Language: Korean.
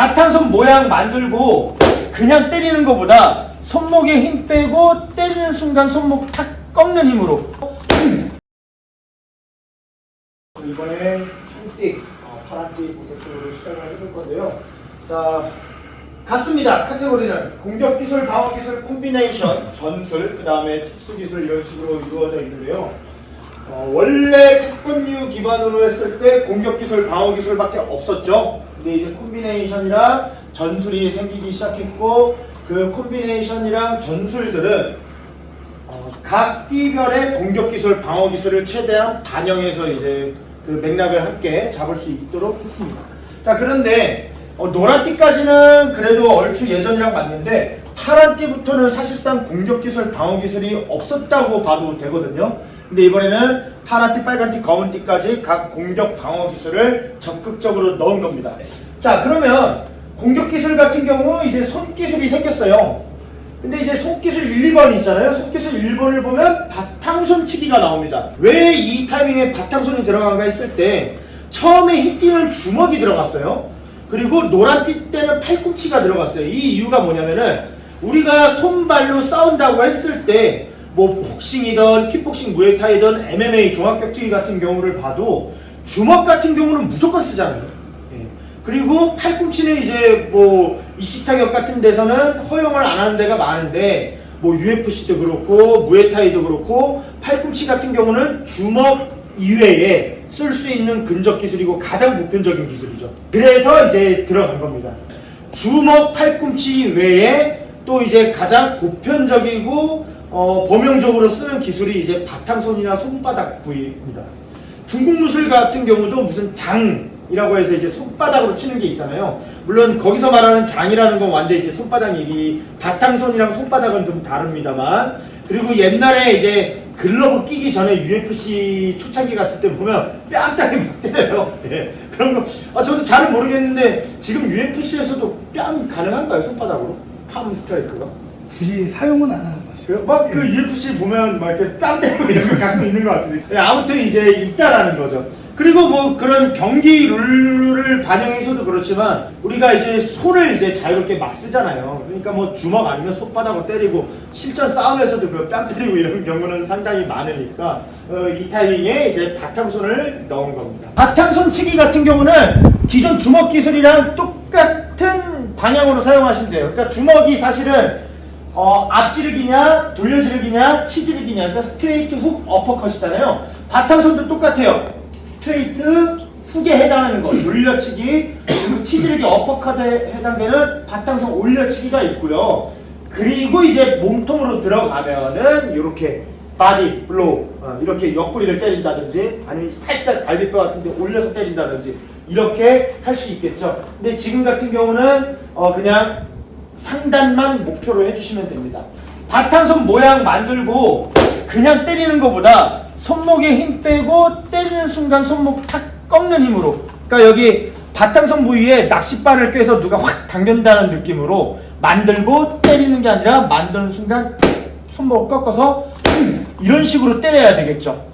바탕손 모양 만들고 그냥 때리는 것보다 손목에 힘 빼고 때리는 순간 손목 탁 꺾는 힘으로. 이번에 청띠, 파란띠 본격적으로 시작을 해볼 건데요. 자, 같습니다. 카테고리는 공격기술, 방어기술, 콤비네이션, 전술, 그 다음에 특수기술 이런 식으로 이루어져 있는데요. 원래 태권류 기반으로 했을 때 공격기술, 방어기술밖에 없었죠. 근데 이제 콤비네이션이랑 전술이 생기기 시작했고, 그 콤비네이션이랑 전술들은 각 띠별의 공격기술, 방어기술을 최대한 반영해서 이제 그 맥락을 함께 잡을 수 있도록 했습니다. 자, 그런데 노란띠까지는 그래도 얼추 예전이랑 맞는데 파란띠부터는 사실상 공격기술, 방어기술이 없었다고 봐도 되거든요. 근데 이번에는 파란띠, 빨간띠, 검은띠까지 각 공격, 방어기술을 적극적으로 넣은 겁니다. 자, 그러면 공격기술 같은 경우 이제 손기술이 생겼어요. 근데 이제 손기술 1, 2번이 있잖아요. 손기술 1번을 보면 바탕손치기가 나옵니다. 왜 이 타이밍에 바탕손이 들어간가 했을 때 처음에 흰띠는 주먹이 들어갔어요. 그리고 노란띠 때는 팔꿈치가 들어갔어요. 이 이유가 뭐냐면은 우리가 손발로 싸운다고 했을 때 뭐 복싱이든 킥복싱, 무에타이든 MMA, 종합격투기 같은 경우를 봐도 주먹 같은 경우는 무조건 쓰잖아요. 그리고 팔꿈치는 이제 뭐 입식타격 같은 데서는 허용을 안 하는 데가 많은데 뭐 UFC도 그렇고 무에타이도 그렇고 팔꿈치 같은 경우는 주먹 이외에 쓸 수 있는 근접 기술이고 가장 보편적인 기술이죠. 그래서 이제 들어간 겁니다. 주먹, 팔꿈치 외에 또 이제 가장 보편적이고 범용적으로 쓰는 기술이 이제 바탕손이나 손바닥 부위입니다. 중국 무술 같은 경우도 무슨 장이라고 해서 이제 손바닥으로 치는 게 있잖아요. 물론 거기서 말하는 장이라는 건 완전 이제 손바닥 얘기, 바탕손이랑 손바닥은 좀 다릅니다만, 그리고 옛날에 이제 글러브 끼기 전에 UFC 초창기 같은 때 보면 뺨따기 막 때려요. 네. 그런 거 저도 잘은 모르겠는데 지금 UFC에서도 뺨 가능한가요? 손바닥으로? 팜 스트라이크가? 굳이 사용은 안 하는 거죠. 막 그 UFC 보면 막 이렇게 뺨 때리고 이런 거 갖고 있는 것 같은데. 네, 아무튼 이제 있다라는 거죠. 그리고 뭐 그런 경기 룰을 반영해서도 그렇지만 우리가 이제 손을 이제 자유롭게 막 쓰잖아요. 그러니까 뭐 주먹 아니면 손바닥으로 때리고 실전 싸움에서도 그 뺨 때리고 이런 경우는 상당히 많으니까 이 타이밍에 이제 바탕손을 넣은 겁니다. 바탕손 치기 같은 경우는 기존 주먹 기술이랑 똑같은 방향으로 사용하시면 돼요. 그러니까 주먹이 사실은 앞지르기냐 돌려지르기냐 치지르기냐, 그러니까 스트레이트 훅 어퍼컷이잖아요. 바탕손도 똑같아요. 스트레이트 훅에 해당하는 거 돌려치기, 그리고 치지르기 어퍼컷에 해당되는 바탕손 올려치기가 있고요. 그리고 이제 몸통으로 들어가면은 이렇게 바디 블로우, 이렇게 옆구리를 때린다든지 아니면 살짝 갈비뼈 같은 데 올려서 때린다든지 이렇게 할 수 있겠죠. 근데 지금 같은 경우는 그냥 상단만 목표로 해주시면 됩니다. 바탕손 모양 만들고 그냥 때리는 것보다 손목에 힘 빼고 때리는 순간 손목 탁 꺾는 힘으로, 그러니까 여기 바탕손 부위에 낚싯바를 꿰서 누가 확 당긴다는 느낌으로 만들고 때리는 게 아니라 만드는 순간 손목을 꺾어서 이런 식으로 때려야 되겠죠.